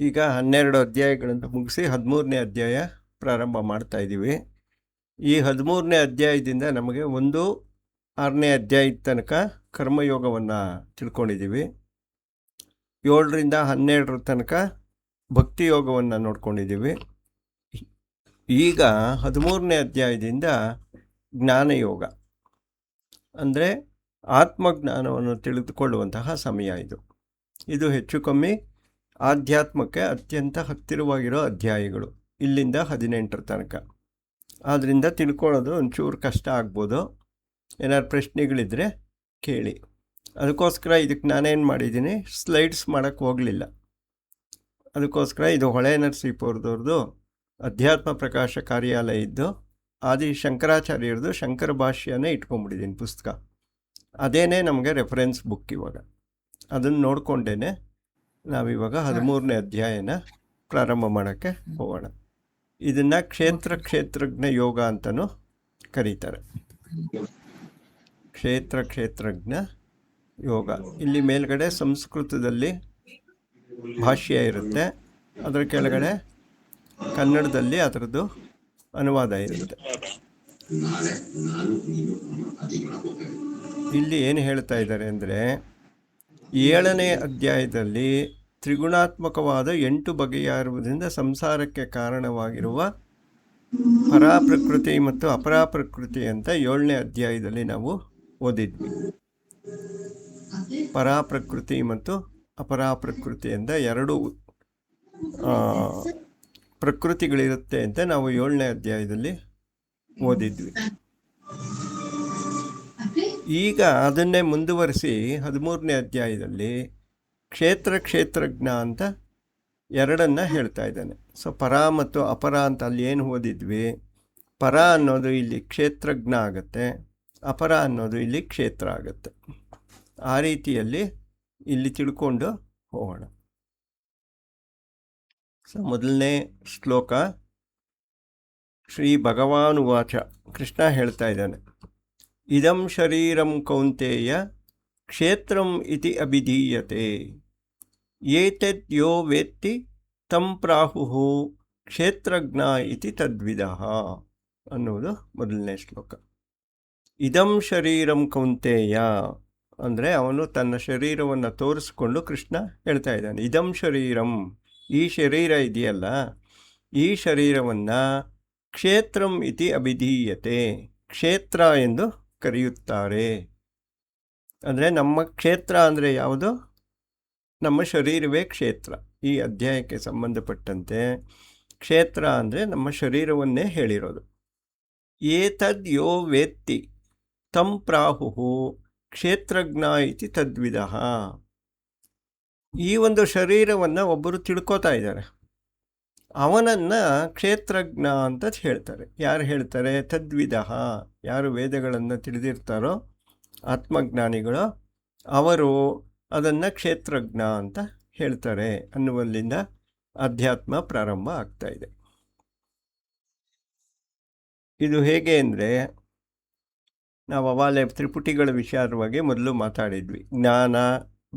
ಈಗ 12 ಅಧ್ಯಾಯಗಳನ್ನು ಮುಗಿಸಿ 13ನೇ ಅಧ್ಯಾಯ ಪ್ರಾರಂಭ ಮಾಡ್ತಾ ಇದ್ದೀವಿ. ಈ 13ನೇ ಅಧ್ಯಾಯದಿಂದ ನಮಗೆ 6ನೇ ಅಧ್ಯಾಯದ ತನಕ ಕರ್ಮಯೋಗವನ್ನು ತಿಳ್ಕೊಂಡಿದ್ದೀವಿ. 7ರಿಂದ 12 ತನಕ ಭಕ್ತಿ ಯೋಗವನ್ನು ನೋಡ್ಕೊಂಡಿದ್ದೀವಿ. ಈಗ 13ನೇ ಅಧ್ಯಾಯದಿಂದ ಜ್ಞಾನಯೋಗ ಅಂದರೆ ಆತ್ಮಜ್ಞಾನವನ್ನು ತಿಳಿದುಕೊಳ್ಳುವಂತಹ ಸಮಯ ಇದು ಹೆಚ್ಚು ಕಮ್ಮಿ ಆಧ್ಯಾತ್ಮಕ್ಕೆ ಅತ್ಯಂತ ಹತ್ತಿರವಾಗಿರೋ ಅಧ್ಯಾಯಗಳು ಇಲ್ಲಿಂದ 18 ತನಕ. ಆದ್ದರಿಂದ ತಿಳ್ಕೊಳ್ಳೋದು ಒಂಚೂರು ಕಷ್ಟ ಆಗ್ಬೋದು. ಏನಾದ್ರು ಪ್ರಶ್ನೆಗಳಿದ್ದರೆ ಕೇಳಿ. ಅದಕ್ಕೋಸ್ಕರ ಇದಕ್ಕೆ ನಾನೇನು ಮಾಡಿದ್ದೀನಿ, ಸ್ಲೈಡ್ಸ್ ಮಾಡೋಕ್ಕೆ ಹೋಗಲಿಲ್ಲ. ಅದಕ್ಕೋಸ್ಕರ ಇದು ಹೊಳೆ ನರಸೀಪುರದವ್ರದ್ದು ಅಧ್ಯಾತ್ಮ ಪ್ರಕಾಶ ಕಾರ್ಯಾಲಯ ಇದ್ದು ಆದಿ ಶಂಕರಾಚಾರ್ಯರದು ಶಂಕರ ಭಾಷ್ಯನೇ ಇಟ್ಕೊಂಡ್ಬಿಟ್ಟಿದ್ದೀನಿ ಪುಸ್ತಕ. ಅದೇನೇ ನಮಗೆ ರೆಫರೆನ್ಸ್ ಬುಕ್. ಇವಾಗ ಅದನ್ನು ನೋಡಿಕೊಂಡೇ ನಾವಿವಾಗ 13ನೇ ಅಧ್ಯಾಯನ ಪ್ರಾರಂಭ ಮಾಡೋಕ್ಕೆ ಹೋಗೋಣ. ಇದನ್ನು ಕ್ಷೇತ್ರಜ್ಞ ಯೋಗ ಅಂತಲೂ ಕರೀತಾರೆ. ಕ್ಷೇತ್ರಜ್ಞ ಯೋಗ. ಇಲ್ಲಿ ಮೇಲ್ಗಡೆ ಸಂಸ್ಕೃತದಲ್ಲಿ ಭಾಷ್ಯ ಇರುತ್ತೆ, ಅದರ ಕೆಳಗಡೆ ಕನ್ನಡದಲ್ಲಿ ಅದರದ್ದು ಅನುವಾದ ಇರುತ್ತೆ. ಇಲ್ಲಿ ಏನು ಹೇಳ್ತಾ ಇದ್ದಾರೆ ಅಂದರೆ, 7ನೇ ಅಧ್ಯಾಯದಲ್ಲಿ ತ್ರಿಗುಣಾತ್ಮಕವಾದ 8 ಬಗೆಯಾಗಿರುವುದರಿಂದ ಸಂಸಾರಕ್ಕೆ ಕಾರಣವಾಗಿರುವ ಪರಾಪ್ರಕೃತಿ ಮತ್ತು ಅಪರಾಪ್ರಕೃತಿ ಅಂತ 7ನೇ ಅಧ್ಯಾಯದಲ್ಲಿ ನಾವು ಓದಿದ್ವಿ. ಪರಾಪ್ರಕೃತಿ ಮತ್ತು ಅಪರಾಪ್ರಕೃತಿ ಅಂತ 2 ಪ್ರಕೃತಿಗಳಿರುತ್ತೆ ಅಂತ ನಾವು 7ನೇ ಅಧ್ಯಾಯದಲ್ಲಿ ಓದಿದ್ವಿ. ಈಗ ಅದನ್ನೇ ಮುಂದುವರಿಸಿ 13ನೇ ಅಧ್ಯಾಯದಲ್ಲಿ ಕ್ಷೇತ್ರಜ್ಞ ಅಂತ 2 ಹೇಳ್ತಾ ಇದ್ದಾನೆ. ಸೊ ಪರ ಮತ್ತು ಅಪರ ಅಂತ ಅಲ್ಲಿ ಏನು ಓದಿದ್ವಿ, ಪರ ಅನ್ನೋದು ಇಲ್ಲಿ ಕ್ಷೇತ್ರಜ್ಞ ಆಗುತ್ತೆ, ಅಪರ ಅನ್ನೋದು ಇಲ್ಲಿ ಕ್ಷೇತ್ರ ಆಗುತ್ತೆ. ಆ ರೀತಿಯಲ್ಲಿ ಇಲ್ಲಿ ತಿಳ್ಕೊಂಡು ಹೋಗೋಣ. ಸೊ ಮೊದಲನೇ ಶ್ಲೋಕ, ಶ್ರೀ ಭಗವಾನುವಾಚ. ಕೃಷ್ಣ ಹೇಳ್ತಾ ಇದ್ದಾನೆ, ಇದಂ ಶರೀರಂ ಕೌಂತೇಯ ಕ್ಷೇತ್ರಂ ಇತಿ ಅಭಿಧೀಯತೆ ಏತದ್ ಯೋ ವೇತ್ತಿ ತಂ ಪ್ರಾಹುಃ ಕ್ಷೇತ್ರಜ್ಞ ಇತಿ ತದ್ವಿದಃ ಅನ್ನುವುದು ಮೊದಲನೇ ಶ್ಲೋಕ. ಇದಂ ಶರೀರಂ ಕೌಂತೇಯ ಅಂದರೆ ಅವನು ತನ್ನ ಶರೀರವನ್ನು ತೋರಿಸ್ಕೊಂಡು ಕೃಷ್ಣ ಹೇಳ್ತಾ ಇದ್ದಾನೆ, ಇದಂ ಶರೀರಂ, ಈ ಶರೀರ ಇದೆಯಲ್ಲ, ಈ ಶರೀರವನ್ನು ಕ್ಷೇತ್ರಂ ಇತಿ ಅಭಿಧೀಯತೆ, ಕ್ಷೇತ್ರ ಎಂದು ಕರೆಯುತ್ತಾರೆ. ಅಂದರೆ ನಮ್ಮ ಕ್ಷೇತ್ರ ಅಂದರೆ ಯಾವುದು? ನಮ್ಮ ಶರೀರವೇ ಕ್ಷೇತ್ರ. ಈ ಅಧ್ಯಾಯಕ್ಕೆ ಸಂಬಂಧಪಟ್ಟಂತೆ ಕ್ಷೇತ್ರ ಅಂದರೆ ನಮ್ಮ ಶರೀರವನ್ನೇ ಹೇಳಿರೋದು. ಏತದ್ ಯೋ ವೇತ್ತಿ ತಂ ಪ್ರಾಹುಃ ಕ್ಷೇತ್ರಜ್ಞ ಇತಿ ತದ್ವಿದಃ. ಈ ಒಂದು ಶರೀರವನ್ನು ಒಬ್ಬರು ತಿಳ್ಕೊತಾ ಇದ್ದಾರೆ, ಅವನನ್ನು ಕ್ಷೇತ್ರಜ್ಞ ಅಂತ ಹೇಳ್ತಾರೆ. ಯಾರು ಹೇಳ್ತಾರೆ? ತದ್ವಿದಃ, ಯಾರು ವೇದಗಳನ್ನು ತಿಳಿದಿರ್ತಾರೋ ಆತ್ಮಜ್ಞಾನಿಗಳು, ಅವರು ಅದನ್ನು ಕ್ಷೇತ್ರಜ್ಞ ಅಂತ ಹೇಳ್ತಾರೆ ಅನ್ನುವಲ್ಲಿಂದ ಅಧ್ಯಾತ್ಮ ಪ್ರಾರಂಭ ಆಗ್ತಾ ಇದೆ. ಇದು ಹೇಗೆ ಅಂದರೆ, ನಾವು ಅವಾಗಲೇ ತ್ರಿಪುಟಿಗಳ ವಿಚಾರವಾಗಿ ಮೊದಲು ಮಾತಾಡಿದ್ವಿ. ಜ್ಞಾನ,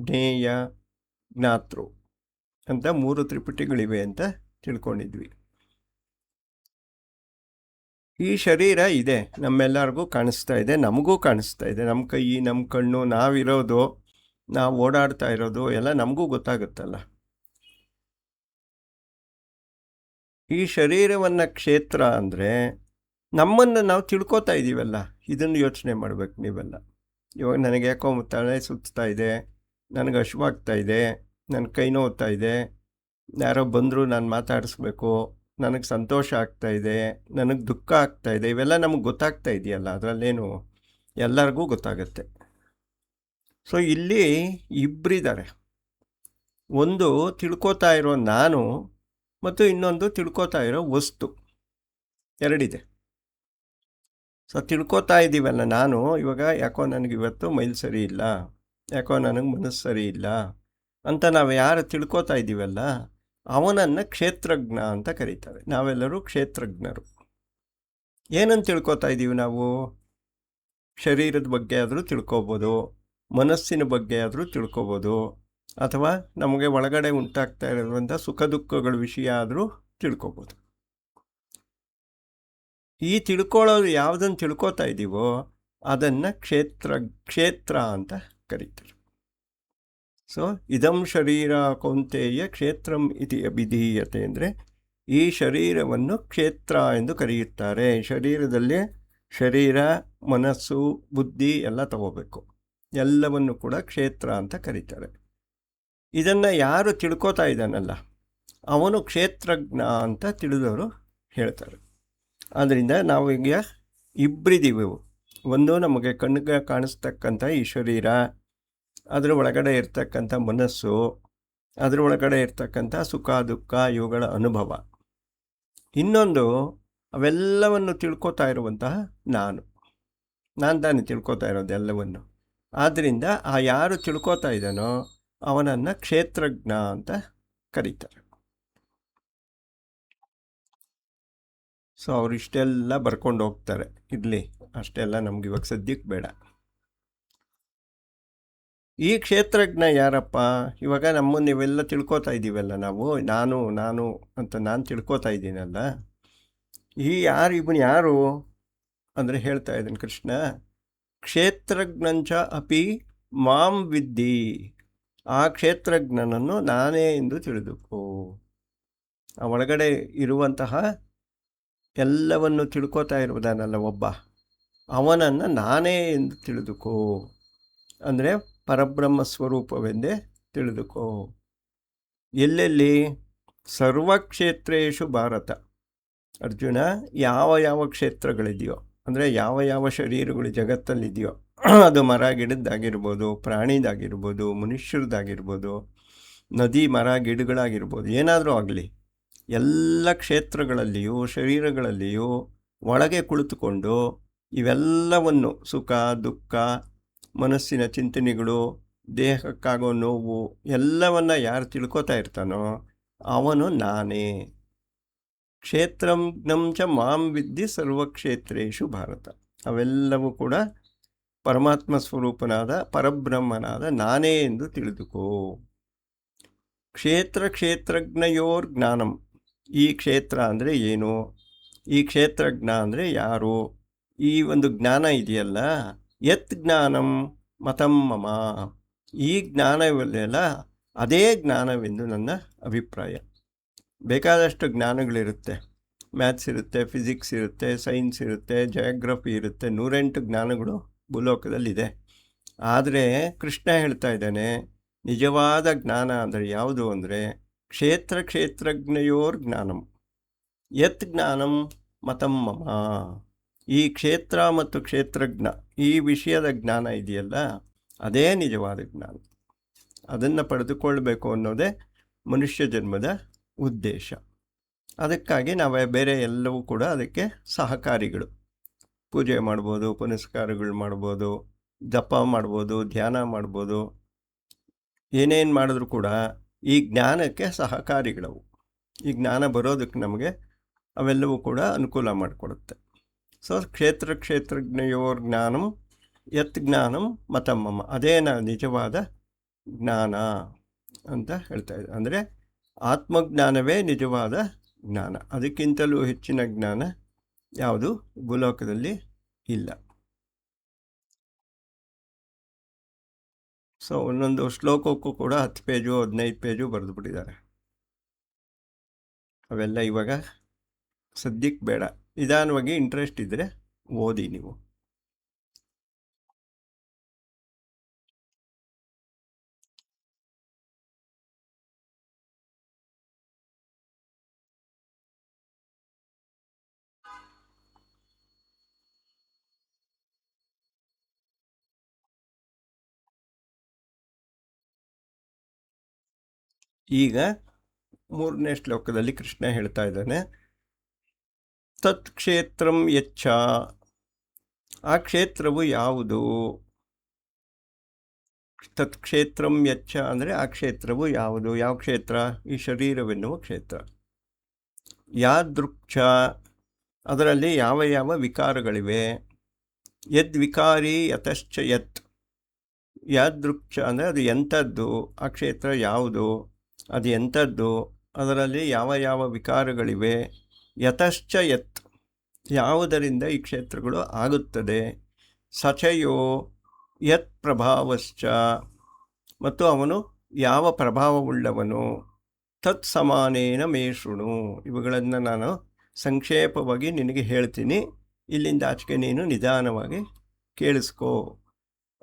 ಜ್ಞೇಯ, ಜ್ಞಾತೃ ಅಂತ 3 ತ್ರಿಪುಟಿಗಳಿವೆ ಅಂತ ತಿಳ್ಕೊಂಡಿದ್ವಿ. ಈ ಶರೀರ ಇದೆ, ನಮ್ಮೆಲ್ಲರಿಗೂ ಕಾಣಿಸ್ತಾ ಇದೆ, ನಮಗೂ ಕಾಣಿಸ್ತಾ ಇದೆ. ನಮ್ಮ ಕೈ, ನಮ್ಮ ಕಣ್ಣು, ನಾವಿರೋದು, ನಾವು ಓಡಾಡ್ತಾ ಇರೋದು ಎಲ್ಲ ನಮಗೂ ಗೊತ್ತಾಗುತ್ತಲ್ಲ. ಈ ಶರೀರವನ್ನು ಕ್ಷೇತ್ರ ಅಂದರೆ ನಮ್ಮನ್ನು ನಾವು ತಿಳ್ಕೊತಾ ಇದ್ದೀವಲ್ಲ, ಇದನ್ನು ಯೋಚನೆ ಮಾಡಬೇಕು ನೀವೆಲ್ಲ. ಇವಾಗ ನನಗೆ ಯಾಕೋ ತಲೆ ಸುತ್ತಾ ಇದೆ, ನನಗೆ ಹಶ್ವಾಗ್ತಾ ಇದೆ, ನನ್ನ ಕೈ ನೋವ್ತಾ ಇದೆ, ಯಾರೋ ಬಂದರೂ ನಾನು ಮಾತಾಡಿಸ್ಬೇಕು, ನನಗೆ ಸಂತೋಷ ಆಗ್ತಾ ಇದೆ, ನನಗೆ ದುಃಖ ಆಗ್ತಾ ಇದೆ, ಇವೆಲ್ಲ ನಮಗೆ ಗೊತ್ತಾಗ್ತಾ ಇದೆಯಲ್ಲ, ಅದರಲ್ಲೇನು ಎಲ್ಲರಿಗೂ ಗೊತ್ತಾಗುತ್ತೆ. ಸೊ ಇಲ್ಲಿ ಇಬ್ಬರಿದ್ದಾರೆ, ಒಂದು ತಿಳ್ಕೊತಾ ಇರೋ ನಾನು ಮತ್ತು ಇನ್ನೊಂದು ತಿಳ್ಕೊತಾ ಇರೋ ವಸ್ತು, 2 ಇದೆ. ಸೊ ತಿಳ್ಕೊತಾ ಇದ್ದೀವಲ್ಲ ನಾನು, ಇವಾಗ ಯಾಕೋ ನನಗೆ ಇವತ್ತು ಮೈಲ್ ಸರಿ ಇಲ್ಲ, ಯಾಕೋ ನನಗೆ ಮನಸ್ಸು ಸರಿ ಇಲ್ಲ ಅಂತ ನಾವು ಯಾರು ತಿಳ್ಕೊತಾ ಇದ್ದೀವಲ್ಲ, ಅವನನ್ನು ಕ್ಷೇತ್ರಜ್ಞ ಅಂತ ಕರೀತಾರೆ. ನಾವೆಲ್ಲರೂ ಕ್ಷೇತ್ರಜ್ಞರು. ಏನನ್ನು ತಿಳ್ಕೊತಾ ಇದ್ದೀವಿ ನಾವು? ಶರೀರದ ಬಗ್ಗೆ ಆದರೂ ತಿಳ್ಕೊಬೋದು, ಮನಸ್ಸಿನ ಬಗ್ಗೆ ಆದರೂ ತಿಳ್ಕೊಬೋದು, ಅಥವಾ ನಮಗೆ ಒಳಗಡೆ ಉಂಟಾಗ್ತಾ ಇರುವಂಥ ಸುಖ ದುಃಖಗಳ ವಿಷಯ ಆದರೂ ತಿಳ್ಕೊಬೋದು. ಈ ತಿಳ್ಕೊಳ್ಳೋದು ಯಾವುದನ್ನು ತಿಳ್ಕೊತಾ ಇದ್ದೀವೋ ಅದನ್ನು ಕ್ಷೇತ್ರ ಅಂತ ಕರೀತಾರೆ. ಸೊ ಇದಂ ಶರೀರ ಕೌಂತೆಯ ಕ್ಷೇತ್ರಂ ಇತಿ ಅಭಿಧೀಯತೆ ಅಂದರೆ ಈ ಶರೀರವನ್ನು ಕ್ಷೇತ್ರ ಎಂದು ಕರೆಯುತ್ತಾರೆ. ಶರೀರದಲ್ಲಿ ಶರೀರ, ಮನಸ್ಸು, ಬುದ್ಧಿ ಎಲ್ಲ ತಗೋಬೇಕು. ಎಲ್ಲವನ್ನು ಕೂಡ ಕ್ಷೇತ್ರ ಅಂತ ಕರೀತಾರೆ. ಇದನ್ನು ಯಾರು ತಿಳ್ಕೊತಾ ಇದ್ದಾನಲ್ಲ ಅವನು ಕ್ಷೇತ್ರಜ್ಞ ಅಂತ ತಿಳಿದವರು ಹೇಳ್ತಾರೆ. ಆದ್ದರಿಂದ ನಾವು ಈಗ ಇಬ್ಬರಿದ್ದೀವಿ. ಒಂದು ನಮಗೆ ಕಣ್ಣಿಗೆ ಕಾಣಿಸ್ತಕ್ಕಂಥ ಈ ಶರೀರ, ಅದರ ಒಳಗಡೆ ಇರ್ತಕ್ಕಂಥ ಮನಸ್ಸು, ಅದರ ಒಳಗಡೆ ಇರ್ತಕ್ಕಂಥ ಸುಖ ದುಃಖ ಇವುಗಳ ಅನುಭವ. ಇನ್ನೊಂದು ಅವೆಲ್ಲವನ್ನು ತಿಳ್ಕೊತಾ ಇರುವಂತಹ ನಾನು ತಾನೇ ತಿಳ್ಕೊತಾ ಇರೋದು ಎಲ್ಲವನ್ನು. ಆದ್ದರಿಂದ ಆ ಯಾರು ತಿಳ್ಕೊತಾ ಇದ್ದಾನೋ ಅವನನ್ನು ಕ್ಷೇತ್ರಜ್ಞ ಅಂತ ಕರೀತಾರೆ. ಸೊ ಅವರು ಇಷ್ಟೆಲ್ಲ ಬರ್ಕೊಂಡು ಹೋಗ್ತಾರೆ. ಇರಲಿ, ಅಷ್ಟೆಲ್ಲ ನಮ್ಗೆ ಇವಾಗ ಸದ್ಯಕ್ಕೆ ಬೇಡ. ಈ ಕ್ಷೇತ್ರಜ್ಞ ಯಾರಪ್ಪ? ಇವಾಗ ನಮ್ಮನ್ನು ನೀವೆಲ್ಲ ತಿಳ್ಕೊತಾ ಇದ್ದೀವಲ್ಲ, ನಾನು ಅಂತ ನಾನು ತಿಳ್ಕೊತಾ ಇದ್ದೀನಲ್ಲ, ಇವನು ಯಾರು ಅಂದರೆ ಹೇಳ್ತಾ ಇದ್ದಾನೆ ಕೃಷ್ಣ, ಕ್ಷೇತ್ರಜ್ಞಂಚ ಅಪಿ ಮಾಂ ವಿದ್ಧಿ, ಆ ಕ್ಷೇತ್ರಜ್ಞನನ್ನು ನಾನೇ ಎಂದು ತಿಳಿದುಕೋ. ಆ ಒಳಗಡೆ ಇರುವಂತಹ ಎಲ್ಲವನ್ನು ತಿಳ್ಕೊತಾ ಇರುವುದಾನಲ್ಲ ಒಬ್ಬ, ಅವನನ್ನು ನಾನೇ ಎಂದು ತಿಳಿದುಕೋ. ಅಂದರೆ ಪರಬ್ರಹ್ಮ ಸ್ವರೂಪವೆಂದೇ ತಿಳಿದುಕೋ. ಎಲ್ಲೆಲ್ಲಿ? ಸರ್ವಕ್ಷೇತ್ರೇಷು ಭಾರತ. ಅರ್ಜುನ, ಯಾವ ಯಾವ ಕ್ಷೇತ್ರಗಳಿದೆಯೋ ಅಂದರೆ ಯಾವ ಯಾವ ಶರೀರಗಳು ಜಗತ್ತಲ್ಲಿದೆಯೋ, ಅದು ಮರ ಗಿಡದ್ದಾಗಿರ್ಬೋದು, ಪ್ರಾಣಿದಾಗಿರ್ಬೋದು, ಮನುಷ್ಯರದಾಗಿರ್ಬೋದು, ನದಿ ಮರ ಗಿಡಗಳಾಗಿರ್ಬೋದು, ಏನಾದರೂ ಆಗಲಿ, ಎಲ್ಲ ಕ್ಷೇತ್ರಗಳಲ್ಲಿಯೂ ಶರೀರಗಳಲ್ಲಿಯೂ ಒಳಗೆ ಕುಳಿತುಕೊಂಡು ಇವೆಲ್ಲವನ್ನು ಸುಖ ದುಃಖ, ಮನಸ್ಸಿನ ಚಿಂತನೆಗಳು, ದೇಹಕ್ಕಾಗೋ ನೋವು ಎಲ್ಲವನ್ನ ಯಾರು ತಿಳ್ಕೊತಾ ಇರ್ತಾನೋ ಅವನು ನಾನೇ. ಕ್ಷೇತ್ರಜ್ಞಂ ಚ ಮಾಂ ವಿದ್ಧಿ ಸರ್ವಕ್ಷೇತ್ರೇಷು ಭಾರತ. ಅವೆಲ್ಲವೂ ಕೂಡ ಪರಮಾತ್ಮ ಸ್ವರೂಪನಾದ ಪರಬ್ರಹ್ಮನಾದ ನಾನೇ ಎಂದು ತಿಳಿದುಕೋ. ಕ್ಷೇತ್ರಜ್ಞಯೋರ್ ಜ್ಞಾನಂ. ಈ ಕ್ಷೇತ್ರ ಅಂದರೆ ಏನು? ಈ ಕ್ಷೇತ್ರಜ್ಞ ಅಂದರೆ ಯಾರು? ಈ ಒಂದು ಜ್ಞಾನ ಇದೆಯಲ್ಲ, ಯತ್ ಜ್ಞಾನಂ ಮತಂ ಮಮ, ಈ ಜ್ಞಾನವಲ್ಲೆಲ್ಲ ಅದೇ ಜ್ಞಾನವೆಂದು ನನ್ನ ಅಭಿಪ್ರಾಯ. ಬೇಕಾದಷ್ಟು ಜ್ಞಾನಗಳಿರುತ್ತೆ. ಮ್ಯಾಥ್ಸ್ ಇರುತ್ತೆ, ಫಿಸಿಕ್ಸ್ ಇರುತ್ತೆ, ಸೈನ್ಸ್ ಇರುತ್ತೆ, ಜಯೋಗ್ರಫಿ ಇರುತ್ತೆ, 108 ಜ್ಞಾನಗಳು ಭೂಲೋಕದಲ್ಲಿದೆ. ಆದರೆ ಕೃಷ್ಣ ಹೇಳ್ತಾ ಇದ್ದಾನೆ, ನಿಜವಾದ ಜ್ಞಾನ ಅಂದರೆ ಯಾವುದು ಅಂದರೆ ಕ್ಷೇತ್ರಜ್ಞಯೋರ್ ಜ್ಞಾನಂ ಯತ್ ಜ್ಞಾನಂ ಮತಂ ಮಮ. ಈ ಕ್ಷೇತ್ರ ಮತ್ತು ಕ್ಷೇತ್ರಜ್ಞ ಈ ವಿಷಯದ ಜ್ಞಾನ ಇದೆಯಲ್ಲ, ಅದೇ ನಿಜವಾದ ಜ್ಞಾನ. ಅದನ್ನು ಪಡೆದುಕೊಳ್ಬೇಕು ಅನ್ನೋದೇ ಮನುಷ್ಯ ಜನ್ಮದ ಉದ್ದೇಶ. ಅದಕ್ಕಾಗಿ ನಾವು ಬೇರೆ ಎಲ್ಲವೂ ಕೂಡ ಅದಕ್ಕೆ ಸಹಕಾರಿಗಳು. ಪೂಜೆ ಮಾಡ್ಬೋದು, ಪುನಸ್ಕಾರಗಳು ಮಾಡ್ಬೋದು, ಜಪ ಮಾಡ್ಬೋದು, ಧ್ಯಾನ ಮಾಡ್ಬೋದು, ಏನೇನು ಮಾಡಿದ್ರೂ ಕೂಡ ಈ ಜ್ಞಾನಕ್ಕೆ ಸಹಕಾರಿಗಳವು. ಈ ಜ್ಞಾನ ಬರೋದಕ್ಕೆ ನಮಗೆ ಅವೆಲ್ಲವೂ ಕೂಡ ಅನುಕೂಲ ಮಾಡಿಕೊಡುತ್ತೆ. ಸೊ ಕ್ಷೇತ್ರಜ್ಞಯೋರ್ ಜ್ಞಾನಂ ಯತ್ ಜ್ಞಾನಂ ಮತಮ್ಮಮ್ಮ, ಅದೇ ನಿಜವಾದ ಜ್ಞಾನ ಅಂತ ಹೇಳ್ತಾ ಇದೆ. ಅಂದರೆ ಆತ್ಮಜ್ಞಾನವೇ ನಿಜವಾದ ಜ್ಞಾನ. ಅದಕ್ಕಿಂತಲೂ ಹೆಚ್ಚಿನ ಜ್ಞಾನ ಯಾವುದು ಭೂಲೋಕದಲ್ಲಿ ಇಲ್ಲ. ಸೊ ಒಂದೊಂದು ಶ್ಲೋಕಕ್ಕೂ ಕೂಡ 10 ಪೇಜು 15 ಪೇಜು ಬರೆದು ಬಿಟ್ಟಿದ್ದಾರೆ. ಅವೆಲ್ಲ ಇವಾಗ ಸದ್ಯಕ್ಕೆ ಬೇಡ. ನಿಧಾನವಾಗಿ ಇಂಟ್ರೆಸ್ಟ್ ಇದ್ದರೆ ಓದಿ ನೀವು. ಈಗ 3ನೇ ಶ್ಲೋಕದಲ್ಲಿ ಕೃಷ್ಣ ಹೇಳ್ತಾ ಇದ್ದಾನೆ, ತತ್ ಕ್ಷೇತ್ರಂ ಯಚ್ಚ, ಆ ಕ್ಷೇತ್ರವು ಯಾವುದು? ತತ್ ಕ್ಷೇತ್ರಂ ಯಚ್ಚ ಅಂದರೆ ಆ ಕ್ಷೇತ್ರವು ಯಾವುದು? ಯಾವ ಕ್ಷೇತ್ರ? ಈ ಶರೀರವೆನ್ನುವ ಕ್ಷೇತ್ರ. ಯಾದೃಕ್ಷ, ಅದರಲ್ಲಿ ಯಾವ ಯಾವ ವಿಕಾರಗಳಿವೆ. ಯದ್ ವಿಕಾರಿ ಯತಶ್ಚ ಯತ್, ಯಾದೃಕ್ಷ ಅಂದರೆ ಅದು ಎಂಥದ್ದು, ಆ ಕ್ಷೇತ್ರ ಯಾವುದು, ಅದು ಎಂಥದ್ದು, ಅದರಲ್ಲಿ ಯಾವ ಯಾವ ವಿಕಾರಗಳಿವೆ, ಯತಶ್ಚ ಯತ್ ಯಾವುದರಿಂದ ಈ ಕ್ಷೇತ್ರಗಳು ಆಗುತ್ತದೆ, ಸಚಯೋ ಯತ್ ಪ್ರಭಾವಶ್ಚ ಮತ್ತು ಅವನು ಯಾವ ಪ್ರಭಾವವುಳ್ಳವನು, ತತ್ ಸಮಾನೇನ ಮೇ ಶೃಣು ಇವುಗಳನ್ನು ನಾನು ಸಂಕ್ಷೇಪವಾಗಿ ನಿನಗೆ ಹೇಳ್ತೀನಿ, ಇಲ್ಲಿಂದ ಆಚೆಗೆ ನೀನು ನಿಧಾನವಾಗಿ ಕೇಳಿಸ್ಕೋ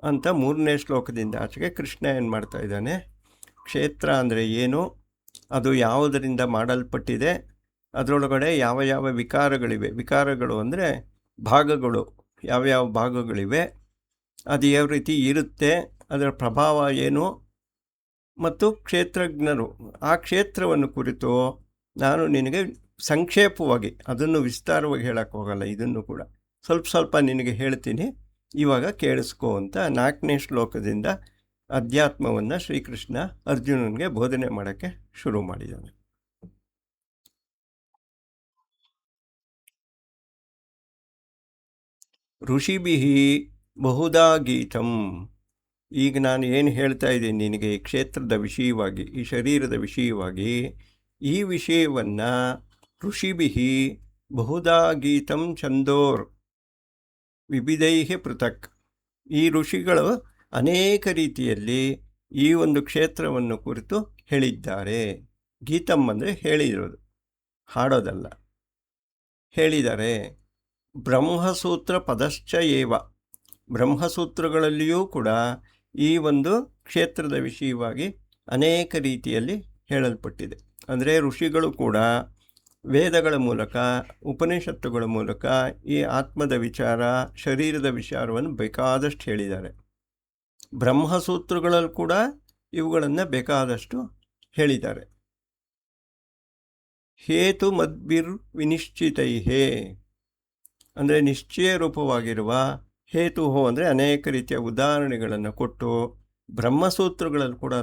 ಅಂತ 3ನೇ ಶ್ಲೋಕದಿಂದ ಆಚೆಗೆ ಕೃಷ್ಣ ಏನು ಮಾಡ್ತಾ ಇದ್ದಾನೆ, ಕ್ಷೇತ್ರ ಅಂದರೆ ಏನು, ಅದು ಯಾವುದರಿಂದ ಮಾಡಲ್ಪಟ್ಟಿದೆ, ಅದರೊಳಗಡೆ ಯಾವ ಯಾವ ವಿಕಾರಗಳಿವೆ, ವಿಕಾರಗಳು ಅಂದರೆ ಭಾಗಗಳು, ಯಾವ್ಯಾವ ಭಾಗಗಳಿವೆ, ಅದು ಯಾವ ರೀತಿ ಇರುತ್ತೆ, ಅದರ ಪ್ರಭಾವ ಏನು, ಮತ್ತು ಕ್ಷೇತ್ರಜ್ಞರು ಆ ಕ್ಷೇತ್ರವನ್ನು ಕುರಿತು ನಾನು ನಿನಗೆ ಸಂಕ್ಷೇಪವಾಗಿ, ಅದನ್ನು ವಿಸ್ತಾರವಾಗಿ ಹೇಳಕ್ಕೆ ಹೋಗಲ್ಲ, ಇದನ್ನು ಕೂಡ ಸ್ವಲ್ಪ ಸ್ವಲ್ಪ ನಿನಗೆ ಹೇಳ್ತೀನಿ, ಇವಾಗ ಕೇಳಿಸ್ಕೋ ಅಂತ 4ನೇ ಶ್ಲೋಕದಿಂದ ಅಧ್ಯಾತ್ಮವನ್ನು ಶ್ರೀಕೃಷ್ಣ ಅರ್ಜುನನಿಗೆ ಬೋಧನೆ ಮಾಡೋಕ್ಕೆ ಶುರು ಮಾಡಿದ್ದಾನೆ. ಋಷಿಭಿಃ ಬಹುಧಾ ಗೀತಂ. ಈಗ ನಾನು ಏನು ಹೇಳ್ತಾ ಇದ್ದೀನಿ ನಿನಗೆ ಈ ಕ್ಷೇತ್ರದ ವಿಷಯವಾಗಿ, ಈ ಶರೀರದ ವಿಷಯವಾಗಿ, ಈ ವಿಷಯವನ್ನು ಋಷಿಭಿಃ ಬಹುಧಾ ಗೀತಂ ಛಂದೋರ್ ವಿವಿಧೈಃ ಪೃಥಕ್. ಈ ಋಷಿಗಳು ಅನೇಕ ರೀತಿಯಲ್ಲಿ ಈ ಒಂದು ಕ್ಷೇತ್ರವನ್ನು ಕುರಿತು ಹೇಳಿದ್ದಾರೆ. ಗೀತಂ ಅಂದರೆ ಹೇಳಿರೋದು, ಹಾಡೋದಲ್ಲ, ಹೇಳಿದ್ದಾರೆ. ಬ್ರಹ್ಮಸೂತ್ರ ಪದಶ್ಚ ಏವ, ಬ್ರಹ್ಮಸೂತ್ರಗಳಲ್ಲಿಯೂ ಕೂಡ ಈ ಒಂದು ಕ್ಷೇತ್ರದ ವಿಷಯವಾಗಿ ಅನೇಕ ರೀತಿಯಲ್ಲಿ ಹೇಳಲ್ಪಟ್ಟಿದೆ. ಅಂದರೆ ಋಷಿಗಳು ಕೂಡ ವೇದಗಳ ಮೂಲಕ, ಉಪನಿಷತ್ತುಗಳ ಮೂಲಕ ಈ ಆತ್ಮದ ವಿಚಾರ, ಶರೀರದ ವಿಚಾರವನ್ನು ಬೇಕಾದಷ್ಟು ಹೇಳಿದ್ದಾರೆ. ಬ್ರಹ್ಮಸೂತ್ರಗಳಲ್ಲಿ ಕೂಡ ಇವುಗಳನ್ನು ಬೇಕಾದಷ್ಟು ಹೇಳಿದ್ದಾರೆ. ಹೇತು ಮದ್ಭಿರ್ ವಿನಿಶ್ಚಿತೈಹೇ ಅಂದರೆ ನಿಶ್ಚಯ ರೂಪವಾಗಿರುವ, ಹೇತು ಅಂದರೆ ಅನೇಕ ರೀತಿಯ ಉದಾಹರಣೆಗಳನ್ನು ಕೊಟ್ಟು ಬ್ರಹ್ಮಸೂತ್ರಗಳಲ್ಲಿ ಕೂಡ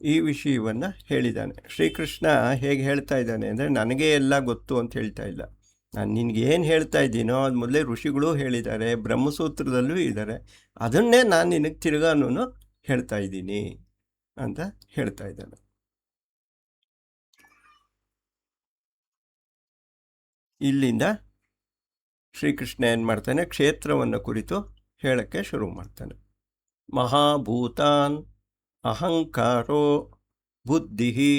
ಈ ವಿಷಯವನ್ನು ಹೇಳಿದ್ದಾನೆ. ಶ್ರೀಕೃಷ್ಣ ಹೇಗೆ ಹೇಳ್ತಾ ಇದ್ದಾನೆ ಅಂದರೆ, ನನಗೆ ಎಲ್ಲ ಗೊತ್ತು ಅಂತ ಹೇಳ್ತಾ ಇಲ್ಲ, ನಾನು ನಿನಗೆ ಏನು ಹೇಳ್ತಾ ಇದ್ದೀನೋ ಅದು ಮೊದಲೇ ಋಷಿಗಳು ಹೇಳಿದ್ದಾರೆ, ಬ್ರಹ್ಮಸೂತ್ರದಲ್ಲೂ ಇದ್ದಾರೆ, ಅದನ್ನೇ ನಾನು ನಿನಗೆ ತಿರ್ಗಾನು ಹೇಳ್ತಾ ಇದ್ದೀನಿ ಅಂತ ಹೇಳ್ತಾ ಇದ್ದಾನೆ. ಇಲ್ಲಿಂದ ಶ್ರೀಕೃಷ್ಣ ಏನು ಮಾಡ್ತಾನೆ, ಕ್ಷೇತ್ರವನ್ನು ಕುರಿತು ಹೇಳಕ್ಕೆ ಶುರು ಮಾಡ್ತಾನೆ. ಮಹಾಭೂತಾನ್ ಅಹಂಕಾರೋ ಬುದ್ಧಿ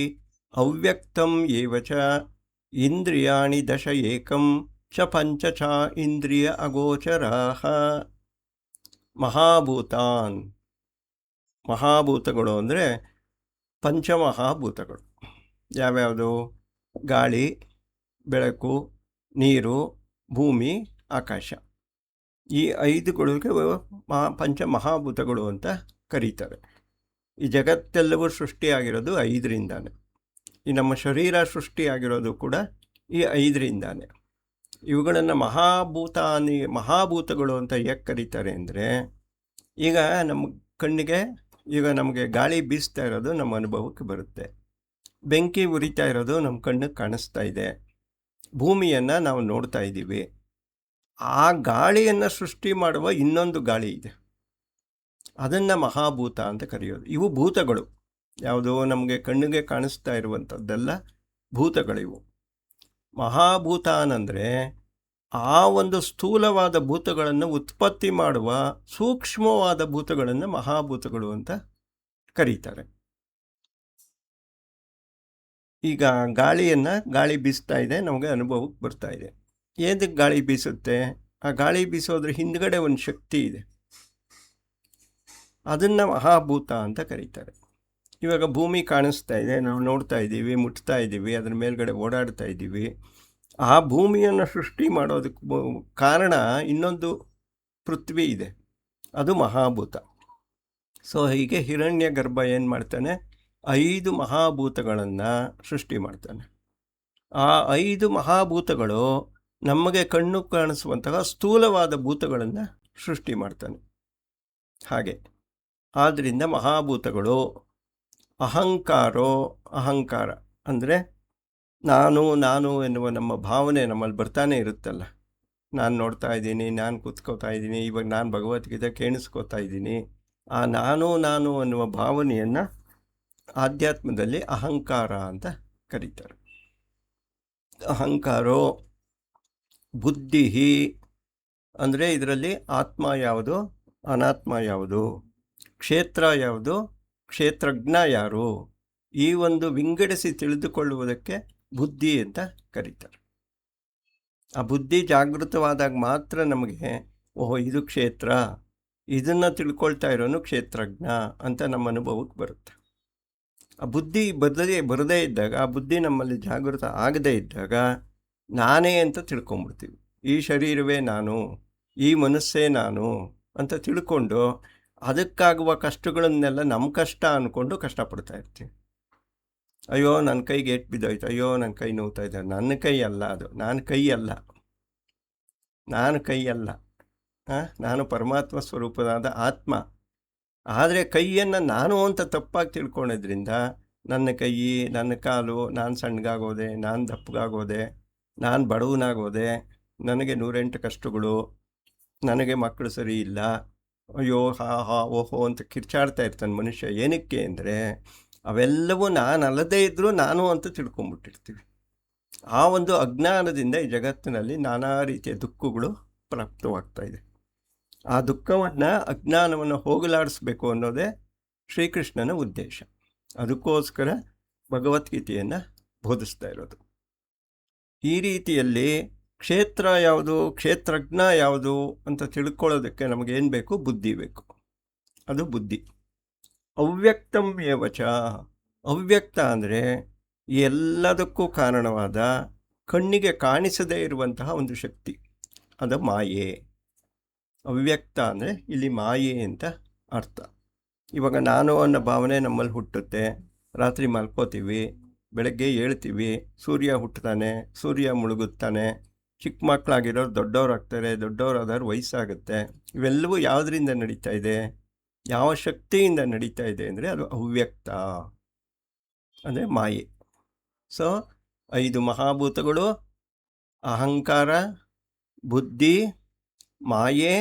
ಅವ್ಯಕ್ತಂ ಏವ ಚ ಇಂದ್ರಿಯಾಣಿ ದಶ ಏಕಂ ಚ ಪಂಚ ಚ ಇಂದ್ರಿಯ ಅಗೋಚರಾಃ. ಮಹಾಭೂತಾನ್, ಮಹಾಭೂತಗಳು ಅಂದರೆ ಪಂಚಮಹಾಭೂತಗಳು. ಯಾವ್ಯಾವುದು? ಗಾಳಿ, ಬೆಳಕು, ನೀರು, ಭೂಮಿ, ಆಕಾಶ. ಈ 5ಗಳಿಗೆ ಪಂಚಮಹಾಭೂತಗಳು ಅಂತ ಕರೀತಾರೆ. ಈ ಜಗತ್ತೆಲ್ಲವೂ ಸೃಷ್ಟಿಯಾಗಿರೋದು 5ರಿಂದಾನೆ. ಈ ನಮ್ಮ ಶರೀರ ಸೃಷ್ಟಿಯಾಗಿರೋದು ಕೂಡ ಈ 5ರಿಂದಾನೆ. ಇವುಗಳನ್ನು ಮಹಾಭೂತಗಳು ಅಂತ ಯಾಕೆ ಕರೀತಾರೆ ಅಂದರೆ, ಈಗ ನಮ್ಮ ಕಣ್ಣಿಗೆ, ಈಗ ನಮಗೆ ಗಾಳಿ ಬೀಸ್ತಾ ಇರೋದು ನಮ್ಮ ಅನುಭವಕ್ಕೆ ಬರುತ್ತೆ, ಬೆಂಕಿ ಉರಿತಾ ಇರೋದು ನಮ್ಮ ಕಣ್ಣಿಗೆ ಕಾಣಿಸ್ತಾ ಇದೆ, ಭೂಮಿಯನ್ನು ನಾವು ನೋಡ್ತಾ ಇದ್ದೀವಿ. ಆ ಗಾಳಿಯನ್ನು ಸೃಷ್ಟಿ ಮಾಡುವ ಇನ್ನೊಂದು ಗಾಳಿ ಇದೆ, ಅದನ್ನು ಮಹಾಭೂತ ಅಂತ ಕರೆಯೋದು. ಇವು ಭೂತಗಳು. ಯಾವುದೋ ನಮಗೆ ಕಣ್ಣಿಗೆ ಕಾಣಿಸ್ತಾ ಇರುವಂಥದ್ದೆಲ್ಲ ಭೂತಗಳಿವು. ಮಹಾಭೂತಾನಂದರೆ ಆ ಒಂದು ಸ್ಥೂಲವಾದ ಭೂತಗಳನ್ನು ಉತ್ಪತ್ತಿ ಮಾಡುವ ಸೂಕ್ಷ್ಮವಾದ ಭೂತಗಳನ್ನು ಮಹಾಭೂತಗಳು ಅಂತ ಕರೀತಾರೆ. ಈಗ ಗಾಳಿ ಬೀಸ್ತಾ ಇದೆ, ನಮಗೆ ಅನುಭವಕ್ಕೆ ಬರ್ತಾ ಇದೆ. ಏನಕ್ಕೆ ಗಾಳಿ ಬೀಸುತ್ತೆ? ಆ ಗಾಳಿ ಬೀಸೋದ್ರ ಹಿಂದ್ಗಡೆ ಒಂದು ಶಕ್ತಿ ಇದೆ, ಅದನ್ನು ಮಹಾಭೂತ ಅಂತ ಕರೀತಾರೆ. ಇವಾಗ ಭೂಮಿ ಕಾಣಿಸ್ತಾ ಇದೆ, ನಾವು ನೋಡ್ತಾ ಇದ್ದೀವಿ, ಮುಟ್ತಾ ಇದ್ದೀವಿ, ಅದರ ಮೇಲ್ಗಡೆ ಓಡಾಡ್ತಾ ಇದ್ದೀವಿ. ಆ ಭೂಮಿಯನ್ನು ಸೃಷ್ಟಿ ಮಾಡೋದಕ್ಕೆ ಕಾರಣ ಇನ್ನೊಂದು ಪೃಥ್ವಿ ಇದೆ, ಅದು ಮಹಾಭೂತ. ಸೊ ಹೀಗೆ ಹಿರಣ್ಯ ಗರ್ಭ ಏನು ಮಾಡ್ತಾನೆ, 5 ಮಹಾಭೂತಗಳನ್ನು ಸೃಷ್ಟಿ ಮಾಡ್ತಾನೆ. ಆ 5 ಮಹಾಭೂತಗಳು ನಮಗೆ ಕಣ್ಣು ಕಾಣಿಸುವಂತಹ ಸ್ಥೂಲವಾದ ಭೂತಗಳನ್ನು ಸೃಷ್ಟಿ ಮಾಡ್ತಾನೆ. ಹಾಗೆ ಆದ್ದರಿಂದ ಮಹಾಭೂತಗಳು. ಅಹಂಕಾರ ಅಂದರೆ ನಾನು ಎನ್ನುವ ನಮ್ಮ ಭಾವನೆ ನಮ್ಮಲ್ಲಿ ಬರ್ತಾನೆ ಇರುತ್ತಲ್ಲ. ನಾನು ನೋಡ್ತಾ ಇದ್ದೀನಿ, ನಾನು ಕೂತ್ಕೋತಾ ಇದ್ದೀನಿ, ಇವಾಗ ನಾನು ಭಗವದ್ಗೀತೆ ಕೇಳಿಸ್ಕೋತಾ ಇದ್ದೀನಿ, ಆ ನಾನು ಅನ್ನುವ ಭಾವನೆಯನ್ನು ಆಧ್ಯಾತ್ಮದಲ್ಲಿ ಅಹಂಕಾರ ಅಂತ ಕರೀತಾರೆ. ಅಹಂಕಾರೋ ಬುದ್ಧಿ ಅಂದರೆ ಇದರಲ್ಲಿ ಆತ್ಮ ಯಾವುದು, ಅನಾತ್ಮ ಯಾವುದು, ಕ್ಷೇತ್ರ ಯಾವುದು, ಕ್ಷೇತ್ರಜ್ಞ ಯಾರು, ಈ ಒಂದು ವಿಂಗಡಿಸಿ ತಿಳಿದುಕೊಳ್ಳುವುದಕ್ಕೆ ಬುದ್ಧಿ ಅಂತ ಕರೀತಾರೆ. ಆ ಬುದ್ಧಿ ಜಾಗೃತವಾದಾಗ ಮಾತ್ರ ನಮಗೆ ಓಹೋ ಇದು ಕ್ಷೇತ್ರ, ಇದನ್ನು ತಿಳ್ಕೊಳ್ತಾ ಇರೋನು ಕ್ಷೇತ್ರಜ್ಞ ಅಂತ ನಮ್ಮ ಅನುಭವಕ್ಕೆ ಬರುತ್ತೆ. ಆ ಬುದ್ಧಿ ಬರದೇ ಇದ್ದಾಗ, ಆ ಬುದ್ಧಿ ನಮ್ಮಲ್ಲಿ ಜಾಗೃತ ಆಗದೇ ಇದ್ದಾಗ ನಾನೇ ಅಂತ ತಿಳ್ಕೊಂಬಿಡ್ತೀವಿ. ಈ ಶರೀರವೇ ನಾನು, ಈ ಮನಸ್ಸೇ ನಾನು ಅಂತ ತಿಳ್ಕೊಂಡು ಅದಕ್ಕಾಗುವ ಕಷ್ಟಗಳನ್ನೆಲ್ಲ ನಮ್ಮ ಕಷ್ಟ ಅಂದ್ಕೊಂಡು ಕಷ್ಟಪಡ್ತಾ ಇರ್ತೀವಿ. ಅಯ್ಯೋ ನನ್ನ ಕೈಗೆ ಏಟು ಬಿದ್ದೋಯ್ತು, ಅಯ್ಯೋ ನನ್ನ ಕೈ ನೋವ್ತಾ ಇದೆ. ನನ್ನ ಕೈ ಅಲ್ಲ ಅದು, ನಾನು ಕೈ ಅಲ್ಲ, ನಾನು ಪರಮಾತ್ಮ ಸ್ವರೂಪವಾದ ಆತ್ಮ. ಆದರೆ ಕೈಯನ್ನು ನಾನು ಅಂತ ತಪ್ಪಾಗಿ ತಿಳ್ಕೊಂಡಿದ್ರಿಂದ ನನ್ನ ಕೈ, ನನ್ನ ಕಾಲು, ನಾನು ಸಣ್ಣಗಾಗೋದೆ, ನಾನು ದಪ್ಪಗಾಗೋದೆ, ನಾನು ಬಡವನಾಗೋದೆ, ನನಗೆ 108 ಕಷ್ಟಗಳು, ನನಗೆ ಮಕ್ಕಳು ಸರಿ ಇಲ್ಲ, ಅಯ್ಯೋ ಹಾ ಓಹೋ ಅಂತ ಕಿರ್ಚಾಡ್ತಾ ಇರ್ತಾನೆ ಮನುಷ್ಯ. ಏನಕ್ಕೆ ಅಂದರೆ ಅವೆಲ್ಲವೂ ನಾನು ಅಲ್ಲದೇ ಇದ್ದರೂ ನಾನು ಅಂತ ತಿಳ್ಕೊಂಬಿಟ್ಟಿರ್ತೀವಿ. ಆ ಒಂದು ಅಜ್ಞಾನದಿಂದ ಈ ಜಗತ್ತಿನಲ್ಲಿ ನಾನಾ ರೀತಿಯ ದುಃಖಗಳು ಪ್ರಾಪ್ತವಾಗ್ತಾ ಇದೆ. ಆ ದುಃಖವನ್ನು, ಅಜ್ಞಾನವನ್ನು ಹೋಗಲಾಡಿಸ್ಬೇಕು ಅನ್ನೋದೇ ಶ್ರೀಕೃಷ್ಣನ ಉದ್ದೇಶ. ಅದಕ್ಕೋಸ್ಕರ ಭಗವದ್ಗೀತೆಯನ್ನು ಬೋಧಿಸ್ತಾ ಇರೋದು. ಈ ರೀತಿಯಲ್ಲಿ ಕ್ಷೇತ್ರ ಯಾವುದು, ಕ್ಷೇತ್ರಜ್ಞ ಯಾವುದು ಅಂತ ತಿಳ್ಕೊಳ್ಳೋದಕ್ಕೆ ನಮಗೇನು ಬೇಕು? ಬುದ್ಧಿ ಬೇಕು. ಅದು ಬುದ್ಧಿ. ಅವ್ಯಕ್ತಂ ಏವಚ, ಅವ್ಯಕ್ತ ಅಂದರೆ ಎಲ್ಲದಕ್ಕೂ ಕಾರಣವಾದ ಕಣ್ಣಿಗೆ ಕಾಣಿಸದೇ ಇರುವಂತಹ ಒಂದು ಶಕ್ತಿ, ಅದು ಮಾಯೆ. ಅವ್ಯಕ್ತ ಅಂದರೆ ಇಲ್ಲಿ ಮಾಯೆ ಅಂತ ಅರ್ಥ. ಇವಾಗ ನಾನು ಅನ್ನೋ ಭಾವನೆ ನಮ್ಮಲ್ಲಿ ಹುಟ್ಟುತ್ತೆ. ರಾತ್ರಿ ಮಲ್ಕೋತೀವಿ, ಬೆಳಗ್ಗೆ ಹೇಳ್ತೀವಿ, ಸೂರ್ಯ ಹುಟ್ಟುತ್ತಾನೆ, ಸೂರ್ಯ ಮುಳುಗುತ್ತಾನೆ, ಚಿಕ್ಕ ಮಕ್ಕಳಾಗಿರೋರು ದೊಡ್ಡವರಾಗ್ತಾರೆ, ದೊಡ್ಡವರಾದವ್ರು ವಯಸ್ಸಾಗುತ್ತೆ. ಇವೆಲ್ಲವೂ ಯಾವುದರಿಂದ ನಡೀತಾ ಇದೆ? ಯಾವ ಶಕ್ತಿಯಿಂದ ನಡೀತಾ ಇದೆ ಅಂದರೆ ಅದು ಅವ್ಯಕ್ತ, ಅಂದರೆ ಮಾಯೆ. ಸೊ 5 ಮಹಾಭೂತಗಳು, ಅಹಂಕಾರ, ಬುದ್ಧಿ, ಮಾಯೆ,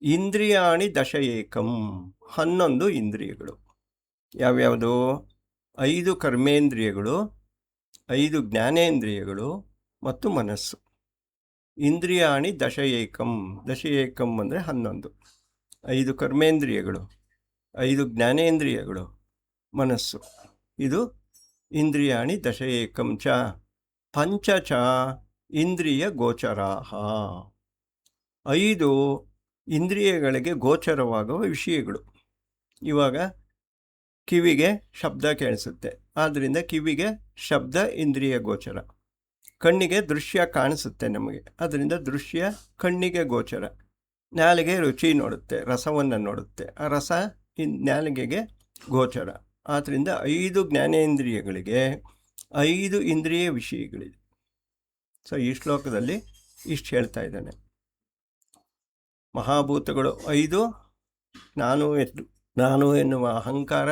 ಇಂದ್ರಿಯಾಣಿ ದಶಏಕಂ, 11 ಇಂದ್ರಿಯಗಳು. ಯಾವ್ಯಾವುದು? 5 ಕರ್ಮೇಂದ್ರಿಯಗಳು, 5 ಜ್ಞಾನೇಂದ್ರಿಯಗಳು ಮತ್ತು ಮನಸ್ಸು. ಇಂದ್ರಿಯಾಣಿ ದಶಏಕಂ, ದಶಏಕಂ ಅಂದರೆ 11. 5 ಕರ್ಮೇಂದ್ರಿಯಗಳು, 5 ಜ್ಞಾನೇಂದ್ರಿಯಗಳು, ಮನಸ್ಸು. ಇದು ಇಂದ್ರಿಯಾಣಿ ದಶಏಕಂ ಚ ಪಂಚಚ ಇಂದ್ರಿಯ ಗೋಚರಾಹ. 5 ಇಂದ್ರಿಯಗಳಿಗೆ ಗೋಚರವಾಗುವ ವಿಷಯಗಳು. ಇವಾಗ ಕಿವಿಗೆ ಶಬ್ದ ಕೇಳಿಸುತ್ತೆ, ಆದ್ದರಿಂದ ಕಿವಿಗೆ ಶಬ್ದ ಇಂದ್ರಿಯ ಗೋಚರ. ಕಣ್ಣಿಗೆ ದೃಶ್ಯ ಕಾಣಿಸುತ್ತೆ ನಮಗೆ, ಅದರಿಂದ ದೃಶ್ಯ ಕಣ್ಣಿಗೆ ಗೋಚರ. ನಾಲಿಗೆ ರುಚಿ ನೋಡುತ್ತೆ, ರಸವನ್ನು ನೋಡುತ್ತೆ, ಆ ರಸ ನಾಲಿಗೆಗೆ ಗೋಚರ. ಆದ್ದರಿಂದ 5 ಜ್ಞಾನೇಂದ್ರಿಯಗಳಿಗೆ 5 ಇಂದ್ರಿಯ ವಿಷಯಗಳಿದೆ. ಸೊ ಈ ಶ್ಲೋಕದಲ್ಲಿ ಇಷ್ಟು ಹೇಳ್ತಾ ಇದ್ದಾನೆ. ಮಹಾಭೂತಗಳು 5, ನಾನು ಎನ್ನುವ ಅಹಂಕಾರ,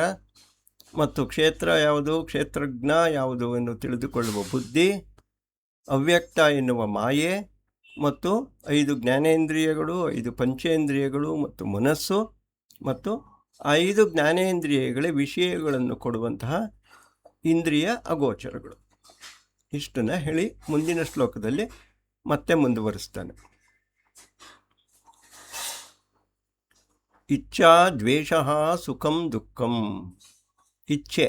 ಮತ್ತು ಕ್ಷೇತ್ರ ಯಾವುದು, ಕ್ಷೇತ್ರಜ್ಞ ಯಾವುದು ಎಂದು ತಿಳಿದುಕೊಳ್ಳುವ ಬುದ್ಧಿ, ಅವ್ಯಕ್ತ ಎನ್ನುವ ಮಾಯೆ, ಮತ್ತು 5 ಜ್ಞಾನೇಂದ್ರಿಯಗಳು, 5 ಪಂಚೇಂದ್ರಿಯಗಳು ಮತ್ತು ಮನಸ್ಸು, ಮತ್ತು 5 ಜ್ಞಾನೇಂದ್ರಿಯಗಳ ವಿಷಯಗಳನ್ನು ಕೊಡುವಂತಹ ಇಂದ್ರಿಯ ಅಗೋಚರಗಳು. ಇಷ್ಟನ್ನು ಹೇಳಿ ಮುಂದಿನ ಶ್ಲೋಕದಲ್ಲಿ ಮತ್ತೆ ಮುಂದುವರಿಸ್ತಾನೆ. ಇಚ್ಛಾ ದ್ವೇಷ ಸುಖಂ ದುಃಖಂ. ಇಚ್ಛೆ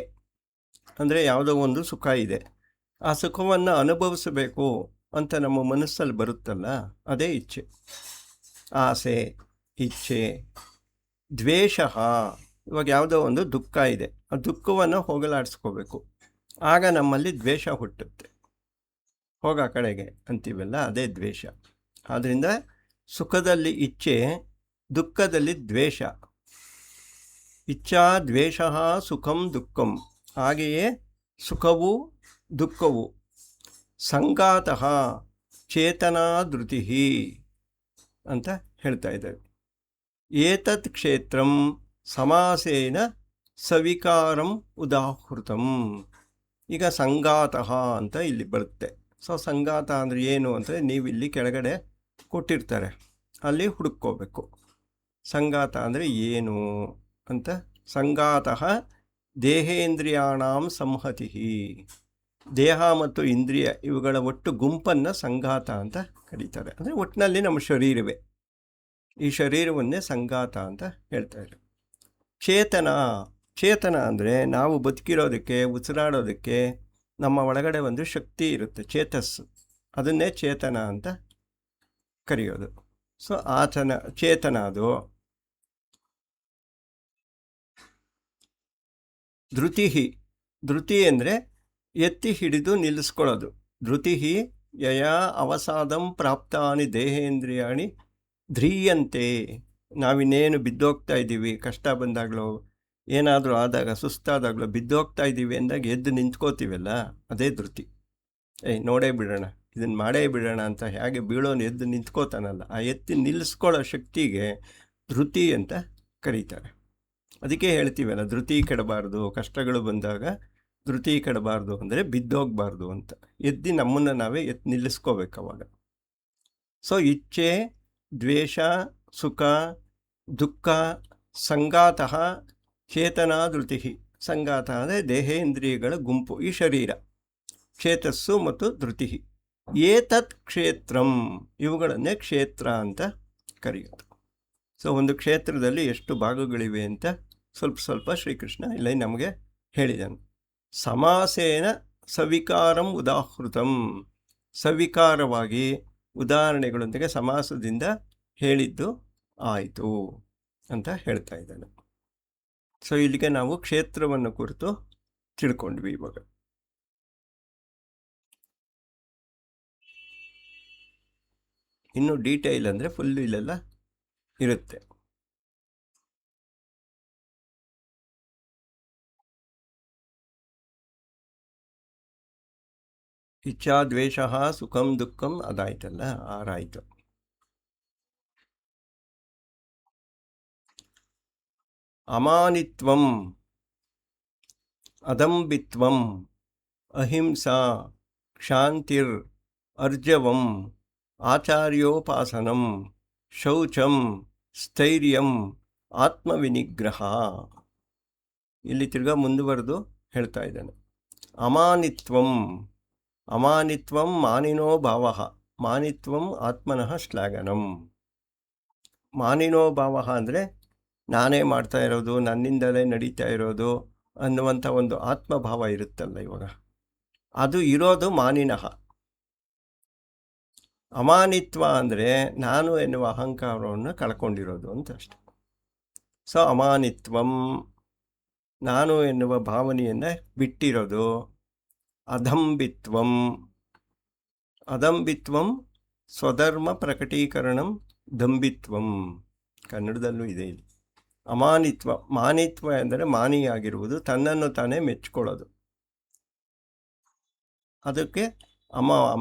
ಅಂದರೆ ಯಾವುದೋ ಒಂದು ಸುಖ ಇದೆ, ಆ ಸುಖವನ್ನು ಅನುಭವಿಸಬೇಕು ಅಂತ ನಮ್ಮ ಮನಸ್ಸಲ್ಲಿ ಬರುತ್ತಲ್ಲ, ಅದೇ ಇಚ್ಛೆ. ಆಸೆ, ಇಚ್ಛೆ. ದ್ವೇಷ, ಇವಾಗ ಯಾವುದೋ ಒಂದು ದುಃಖ ಇದೆ, ಆ ದುಃಖವನ್ನು ಹೋಗಲಾಡಿಸ್ಕೋಬೇಕು, ಆಗ ನಮ್ಮಲ್ಲಿ ದ್ವೇಷ ಹುಟ್ಟುತ್ತೆ. ಹೋಗ ಕಡೆಗೆ ಅಂತೀವಲ್ಲ, ಅದೇ ದ್ವೇಷ. ಆದ್ದರಿಂದ ಸುಖದಲ್ಲಿ ಇಚ್ಛೆ, ದುಃಖದಲ್ಲಿ ದ್ವೇಷ. ಇಚ್ಛಾ ದ್ವೇಷ ಸುಖಂ ದುಃಖಂ. ಹಾಗೆಯೇ ಸುಖವು ದುಃಖವು ಸಂಘಾತಃ ಚೇತನಾ ಧೃತಿ ಅಂತ ಹೇಳ್ತಾ ಇದ್ದಾರೆ. ಏತತ್ ಕ್ಷೇತ್ರಂ ಸಮಾಸೇನ ಸವಿಕಾರಂ ಉದಾಹೃತಂ. ಈಗ ಸಂಘಾತಃ ಅಂತ ಇಲ್ಲಿ ಬರುತ್ತೆ. ಸೊ ಸಂಘಾತ ಅಂದರೆ ಏನು ಅಂದರೆ ನೀವಿಲ್ಲಿ ಕೆಳಗಡೆ ಕೊಟ್ಟಿರ್ತಾರೆ, ಅಲ್ಲಿ ಹುಡುಕೋಬೇಕು. ಸಂಗಾತ ಅಂದರೆ ಏನು ಅಂತ. ಸಂಗಾತಃ ದೇಹೇಂದ್ರಿಯಾಣಾಂ ಸಂಹತಿ. ದೇಹ ಮತ್ತು ಇಂದ್ರಿಯ ಇವುಗಳ ಒಟ್ಟು ಗುಂಪನ್ನು ಸಂಘಾತ ಅಂತ ಕರೀತಾರೆ. ಅಂದರೆ ಒಟ್ಟಿನಲ್ಲಿ ನಮ್ಮ ಶರೀರವೇ, ಈ ಶರೀರವನ್ನೇ ಸಂಘಾತ ಅಂತ ಹೇಳ್ತಾರೆ. ಚೇತನ, ಚೇತನ ಅಂದರೆ ನಾವು ಬದುಕಿರೋದಕ್ಕೆ, ಉಸಿರಾಡೋದಕ್ಕೆ ನಮ್ಮ ಒಳಗಡೆ ಒಂದು ಶಕ್ತಿ ಇರುತ್ತೆ, ಚೇತಸ್ಸು, ಅದನ್ನೇ ಚೇತನ ಅಂತ ಕರೆಯೋದು. ಸೊ ಚೇತನ ಅದು. ಧೃತಿ, ಧೃತಿ ಅಂದರೆ ಎತ್ತಿ ಹಿಡಿದು ನಿಲ್ಲಿಸ್ಕೊಳ್ಳೋದು. ಧೃತಿ ಯಯಾ ಅವಸಾದಂ ಪ್ರಾಪ್ತಾನಿ ದೇಹೇಂದ್ರಿಯಾಣಿ ಧ್ರೀಯಂತೆ. ನಾವಿನ್ನೇನು ಬಿದ್ದೋಗ್ತಾ ಇದ್ದೀವಿ, ಕಷ್ಟ ಬಂದಾಗಲೋ ಏನಾದರೂ ಆದಾಗ ಸುಸ್ತಾದಾಗಲೋ ಬಿದ್ದೋಗ್ತಾ ಇದ್ದೀವಿ ಅಂದಾಗ ಎದ್ದು ನಿಂತ್ಕೋತೀವಲ್ಲ, ಅದೇ ಧೃತಿ. ನೋಡೇ ಬಿಡೋಣ, ಇದನ್ನು ಮಾಡೇ ಬಿಡೋಣ ಅಂತ ಹೇಗೆ ಬೀಳೋನು ಎದ್ದು ನಿಂತ್ಕೋತಾನಲ್ಲ, ಆ ಎತ್ತಿ ನಿಲ್ಲಿಸ್ಕೊಳ್ಳೋ ಶಕ್ತಿಗೆ ಧೃತಿ ಅಂತ ಕರೀತಾರೆ. ಅದಕ್ಕೆ ಹೇಳ್ತೀವಲ್ಲ, ಧೃತಿ ಕೆಡಬಾರ್ದು, ಕಷ್ಟಗಳು ಬಂದಾಗ ಧೃತಿ ಕೆಡಬಾರ್ದು ಅಂದರೆ ಬಿದ್ದೋಗಬಾರ್ದು ಅಂತ. ಎದ್ದು ನಮ್ಮನ್ನು ನಾವೇ ನಿಲ್ಲಿಸ್ಕೋಬೇಕು ಅವಾಗ. ಸೊ ಇಚ್ಛೆ, ದ್ವೇಷ, ಸುಖ, ದುಃಖ, ಸಂಗಾತಃ ಚೇತನ ಧೃತಿ. ಸಂಗಾತ ಅಂದರೆ ದೇಹೇಂದ್ರಿಯಗಳ ಗುಂಪು, ಈ ಶರೀರ, ಚೇತಸ್ಸು ಮತ್ತು ಧೃತಿ. ಏತತ್ ಕ್ಷೇತ್ರಂ, ಇವುಗಳನ್ನೇ ಕ್ಷೇತ್ರ ಅಂತ ಕರೆಯೋದು. ಸೊ ಒಂದು ಕ್ಷೇತ್ರದಲ್ಲಿ ಎಷ್ಟು ಭಾಗಗಳಿವೆ ಅಂತ ಸ್ವಲ್ಪ ಸ್ವಲ್ಪ ಶ್ರೀಕೃಷ್ಣ ಇಲ್ಲಿ ನಮಗೆ ಹೇಳಿದನು. ಸಮಾಸೇನ ಸವಿಕಾರಂ ಉದಾಹೃತಂ, ಸವಿಕಾರವಾಗಿ ಉದಾಹರಣೆಗಳೊಂದಿಗೆ ಸಮಾಸದಿಂದ ಹೇಳಿದ್ದು ಆಯಿತು ಅಂತ ಹೇಳ್ತಾ ಇದ್ದಾನೆ. ಸೊ ಇಲ್ಲಿಗೆ ನಾವು ಕ್ಷೇತ್ರವನ್ನು ಕುರಿತು ತಿಳ್ಕೊಂಡ್ವಿ. ಇವಾಗ ಇನ್ನು ಡೀಟೇಲ್ ಅಂದರೆ ಫುಲ್ ಇಲ್ಲೆಲ್ಲ ಇರುತ್ತೆ. ಇಚ್ಛಾ, ದ್ವೇಷ, ಸುಖಂ, ದುಃಖಂ ಅದಾಯ್ತಲ್ಲ, ಆರಾಯಿತು. ಅಮಾನಿತ್ವಂ, ಅದಂಬಿತ್ವಂ, ಅಹಿಂಸಾ, ಕ್ಷಾಂತಿರ್, ಅರ್ಜವಂ, ಆಚಾರ್ಯೋಪಾಸನಂ, ಶೌಚಂ, ಸ್ಥೈರ್ಯಂ, ಆತ್ಮವಿನಿಗ್ರಹ. ಇಲ್ಲಿ ತಿರ್ಗಾ ಮುಂದುವರೆದು ಹೇಳ್ತಾ ಇದ್ದಾನೆ. ಅಮಾನಿತ್ವಂ, ಅಮಾನಿತ್ವಂ ಮಾನಿನೋ ಭಾವ, ಮಾನಿತ್ವಂ ಆತ್ಮನಃ ಶ್ಲಾಘನಂ. ಮಾನಿನೋ ಭಾವ ಅಂದರೆ ನಾನೇ ಮಾಡ್ತಾ ಇರೋದು, ನನ್ನಿಂದಲೇ ನಡೀತಾ ಇರೋದು ಅನ್ನುವಂಥ ಒಂದು ಆತ್ಮಭಾವ ಇರುತ್ತಲ್ಲ ಇವಾಗ, ಅದು ಇರೋದು ಮಾನಿನಃ. ಅಮಾನಿತ್ವ ಅಂದರೆ ನಾನು ಎನ್ನುವ ಅಹಂಕಾರವನ್ನು ಕಳ್ಕೊಂಡಿರೋದು ಅಂತ ಅಷ್ಟೆ. ಸೊ ಅಮಾನಿತ್ವಂ, ನಾನು ಎನ್ನುವ ಭಾವನೆಯನ್ನು ಬಿಟ್ಟಿರೋದು. ಅದಂಬಿತ್ವಂ, ಅದಂಬಿತ್ವಂ ಸ್ವಧರ್ಮ ಪ್ರಕಟೀಕರಣಂ ದಂಬಿತ್ವಂ, ಕನ್ನಡದಲ್ಲೂ ಇದೆ ಇಲ್ಲಿ. ಅಮಾನಿತ್ವ, ಮಾನಿತ್ವ ಎಂದರೆ ಮಾನಿಯಾಗಿರುವುದು, ತನ್ನನ್ನು ತಾನೇ ಮೆಚ್ಕೊಳ್ಳೋದು, ಅದಕ್ಕೆ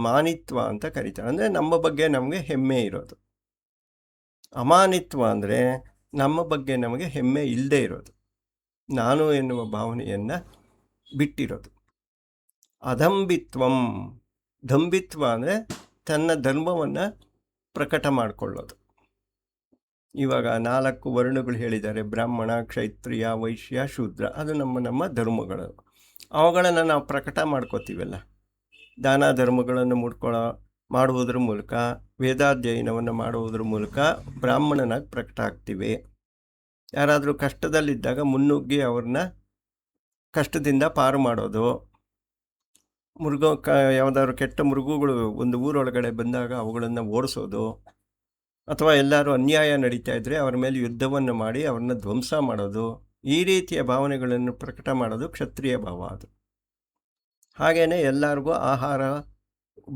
ಮಾನಿತ್ವ ಅಂತ ಕರೀತಾರೆ. ಅಂದರೆ ನಮ್ಮ ಬಗ್ಗೆ ನಮಗೆ ಹೆಮ್ಮೆ ಇರೋದು. ಅಮಾನಿತ್ವ ಅಂದರೆ ನಮ್ಮ ಬಗ್ಗೆ ನಮಗೆ ಹೆಮ್ಮೆ ಇಲ್ಲದೆ ಇರೋದು, ನಾನು ಎನ್ನುವ ಭಾವನೆಯನ್ನು ಬಿಟ್ಟಿರೋದು. ಅದಂಬಿತ್ವಂ, ದಂಬಿತ್ವ ಅಂದರೆ ತನ್ನ ಧರ್ಮವನ್ನು ಪ್ರಕಟ ಮಾಡಿಕೊಳ್ಳೋದು. ಇವಾಗ 4 ವರ್ಣಗಳು ಹೇಳಿದ್ದಾರೆ, ಬ್ರಾಹ್ಮಣ, ಕ್ಷತ್ರಿಯ, ವೈಶ್ಯ, ಶೂದ್ರ. ಅದು ನಮ್ಮ ಧರ್ಮಗಳು. ಅವುಗಳನ್ನು ನಾವು ಪ್ರಕಟ ಮಾಡ್ಕೋತೀವಲ್ಲ, ದಾನ ಧರ್ಮಗಳನ್ನು ಮಾಡುವುದ್ರ ಮೂಲಕ, ವೇದಾಧ್ಯಯನವನ್ನು ಮಾಡುವುದ್ರ ಮೂಲಕ ಬ್ರಾಹ್ಮಣನಾಗಿ ಪ್ರಕಟ ಆಗ್ತೀವಿ. ಯಾರಾದರೂ ಕಷ್ಟದಲ್ಲಿದ್ದಾಗ ಮುನ್ನುಗ್ಗಿ ಅವ್ರನ್ನ ಕಷ್ಟದಿಂದ ಪಾರು ಮಾಡೋದು. ಯಾವುದಾದ್ರು ಕೆಟ್ಟ ಮೃಗಗಳು ಒಂದು ಊರೊಳಗಡೆ ಬಂದಾಗ ಅವುಗಳನ್ನು ಓಡಿಸೋದು, ಅಥವಾ ಎಲ್ಲರೂ ಅನ್ಯಾಯ ನಡೀತಾ ಇದ್ದರೆ ಅವರ ಮೇಲೆ ಯುದ್ಧವನ್ನು ಮಾಡಿ ಅವ್ರನ್ನ ಧ್ವಂಸ ಮಾಡೋದು, ಈ ರೀತಿಯ ಭಾವನೆಗಳನ್ನು ಪ್ರಕಟ ಮಾಡೋದು ಕ್ಷತ್ರಿಯ ಭಾವ. ಅದು ಹಾಗೆಯೇ ಎಲ್ಲರಿಗೂ ಆಹಾರ,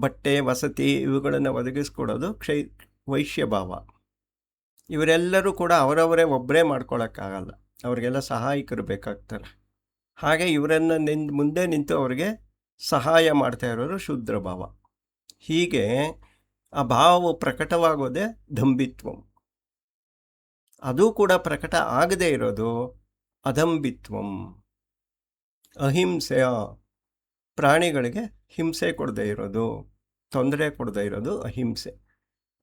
ಬಟ್ಟೆ, ವಸತಿ ಇವುಗಳನ್ನು ಒದಗಿಸ್ಕೊಡೋದು ವೈಶ್ಯ ಭಾವ. ಇವರೆಲ್ಲರೂ ಕೂಡ ಅವರವರೇ ಒಬ್ಬರೇ ಮಾಡ್ಕೊಳ್ಳೋಕ್ಕಾಗಲ್ಲ, ಅವರಿಗೆಲ್ಲ ಸಹಾಯಕರು ಬೇಕಾಗ್ತಾರೆ. ಹಾಗೆ ಇವರನ್ನು ಮುಂದೆ ನಿಂತು ಅವರಿಗೆ ಸಹಾಯ ಮಾಡ್ತಾ ಇರೋರು ಶೂದ್ರ ಭಾವ. ಹೀಗೆ ಆ ಭಾವವು ಪ್ರಕಟವಾಗೋದೇ ದಂಬಿತ್ವಂ. ಅದು ಕೂಡ ಪ್ರಕಟ ಆಗದೇ ಇರೋದು ಅದಂಬಿತ್ವಂ. ಅಹಿಂಸೆಯ, ಪ್ರಾಣಿಗಳಿಗೆ ಹಿಂಸೆ ಕೊಡದೇ ಇರೋದು, ತೊಂದರೆ ಕೊಡದೇ ಇರೋದು ಅಹಿಂಸೆ.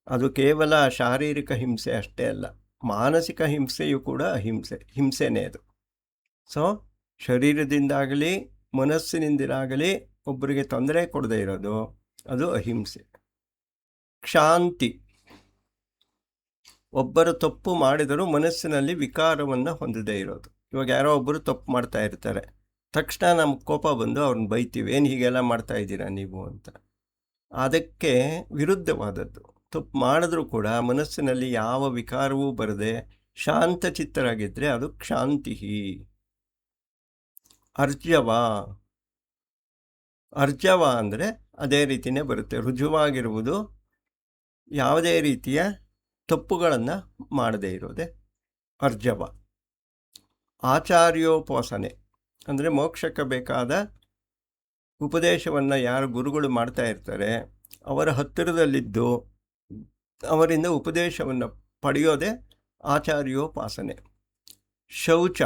ಅದು ಕೇವಲ ಶಾರೀರಿಕ ಹಿಂಸೆ ಅಷ್ಟೇ ಅಲ್ಲ, ಮಾನಸಿಕ ಹಿಂಸೆಯು ಕೂಡ ಹಿಂಸೆನೇ ಅದು. ಸೊ ಶರೀರದಿಂದಾಗಲಿ ಮನಸ್ಸಿನಿಂದಾಗಲಿ ಒಬ್ಬರಿಗೆ ತೊಂದರೆ ಕೊಡದೇ ಇರೋದು ಅದು ಅಹಿಂಸೆ. ಕ್ಷಾಂತಿ, ಒಬ್ಬರು ತಪ್ಪು ಮಾಡಿದರೂ ಮನಸ್ಸಿನಲ್ಲಿ ವಿಕಾರವನ್ನು ಹೊಂದದೇ ಇರೋದು. ಇವಾಗ ಯಾರೋ ಒಬ್ಬರು ತಪ್ಪು ಮಾಡ್ತಾ ಇರ್ತಾರೆ, ತಕ್ಷಣ ನಮ್ಗೆ ಕೋಪ ಬಂದು ಅವ್ರನ್ನ ಬೈತೀವಿ, ಏನು ಹೀಗೆಲ್ಲ ಮಾಡ್ತಾ ಇದ್ದೀರಾ ನೀವು ಅಂತ. ಅದಕ್ಕೆ ವಿರುದ್ಧವಾದದ್ದು. ತಪ್ಪು ಮಾಡಿದ್ರೂ ಕೂಡ ಮನಸ್ಸಿನಲ್ಲಿ ಯಾವ ವಿಕಾರವೂ ಬರದೆ ಶಾಂತಚಿತ್ತರಾಗಿದ್ದರೆ ಅದು ಕ್ಷಾಂತಿ. ಅರ್ಜವ ಅಂದರೆ ಅದೇ ರೀತಿಯೇ ಬರುತ್ತೆ, ರುಜುವಾಗಿರುವುದು, ಯಾವುದೇ ರೀತಿಯ ತಪ್ಪುಗಳನ್ನು ಮಾಡದೇ ಇರೋದೆ ಅರ್ಜವ. ಆಚಾರ್ಯೋಪಾಸನೆ ಅಂದರೆ ಮೋಕ್ಷಕ್ಕೆ ಬೇಕಾದ ಉಪದೇಶವನ್ನು ಯಾರು ಗುರುಗಳು ಮಾಡ್ತಾ ಇರ್ತಾರೆ ಅವರ ಹತ್ತಿರದಲ್ಲಿದ್ದು ಅವರಿಂದ ಉಪದೇಶವನ್ನು ಪಡೆಯೋದೇ ಆಚಾರ್ಯೋಪಾಸನೆ. ಶೌಚ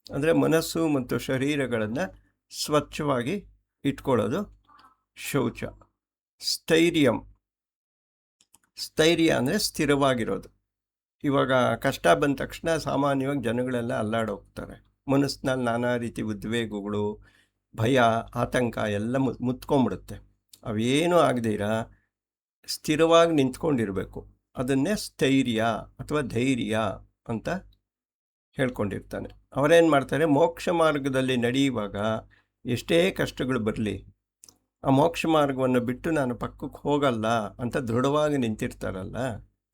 ಅಂದರೆ ಮನಸ್ಸು ಮತ್ತು ಶರೀರಗಳನ್ನು ಸ್ವಚ್ಛವಾಗಿ ಇಟ್ಕೊಳ್ಳೋದು ಶೌಚ. ಸ್ಥೈರ್ಯ ಅಂದರೆ ಸ್ಥಿರವಾಗಿರೋದು. ಇವಾಗ ಕಷ್ಟ ಬಂದ ತಕ್ಷಣ ಸಾಮಾನ್ಯವಾಗಿ ಜನಗಳೆಲ್ಲ ಅಲ್ಲಾಡೋಗ್ತಾರೆ. ಮನಸ್ಸಿನಲ್ಲಿ ನಾನಾ ರೀತಿ ಉದ್ವೇಗಗಳು, ಭಯ, ಆತಂಕ ಎಲ್ಲ ಮುತ್ಕೊಂಡ್ಬಿಡುತ್ತೆ. ಅವೇನೂ ಆಗದಿರ ಸ್ಥಿರವಾಗಿ ನಿಂತ್ಕೊಂಡಿರಬೇಕು. ಅದನ್ನೇ ಸ್ಥೈರ್ಯ ಅಥವಾ ಧೈರ್ಯ ಅಂತ ಹೇಳ್ಕೊಂಡಿರ್ತಾನೆ. ಅವರೇನು ಮಾಡ್ತಾರೆ, ಮೋಕ್ಷ ಮಾರ್ಗದಲ್ಲಿ ನಡೆಯುವಾಗ ಎಷ್ಟೇ ಕಷ್ಟಗಳು ಬರಲಿ ಆ ಮೋಕ್ಷ ಮಾರ್ಗವನ್ನು ಬಿಟ್ಟು ನಾನು ಪಕ್ಕಕ್ಕೆ ಹೋಗಲ್ಲ ಅಂತ ದೃಢವಾಗಿ ನಿಂತಿರ್ತಾರಲ್ಲ,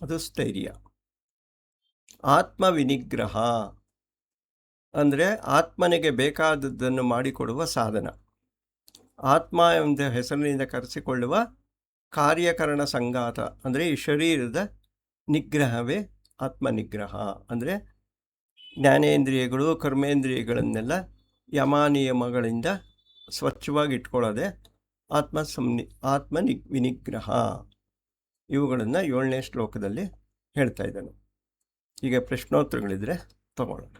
ಅದು ಸ್ಥೈರ್ಯ. ಆತ್ಮವಿನಿಗ್ರಹ ಅಂದರೆ ಆತ್ಮನಿಗೆ ಬೇಕಾದದ್ದನ್ನು ಮಾಡಿಕೊಡುವ ಸಾಧನ. ಆತ್ಮ ಎಂಬ ಹೆಸರಿನಿಂದ ಕರೆಸಿಕೊಳ್ಳುವ ಕಾರ್ಯಕರಣ ಸಂಘಾತ ಅಂದರೆ ಈ ಶರೀರದ ನಿಗ್ರಹವೇ ಆತ್ಮನಿಗ್ರಹ. ಅಂದರೆ ಜ್ಞಾನೇಂದ್ರಿಯಗಳು ಕರ್ಮೇಂದ್ರಿಯಗಳನ್ನೆಲ್ಲ ಯಮಾನಿಯಮಗಳಿಂದ ಸ್ವಚ್ಛವಾಗಿ ಇಟ್ಕೊಳ್ಳೋದೆ ವಿನಿಗ್ರಹ. ಇವುಗಳನ್ನು 7ನೇ ಶ್ಲೋಕದಲ್ಲಿ ಹೇಳ್ತಾ ಇದ್ದಾನೆ. ಈಗ ಪ್ರಶ್ನೋತ್ತರಗಳಿದ್ರೆ ತಗೊಳ್ಳೋಣ.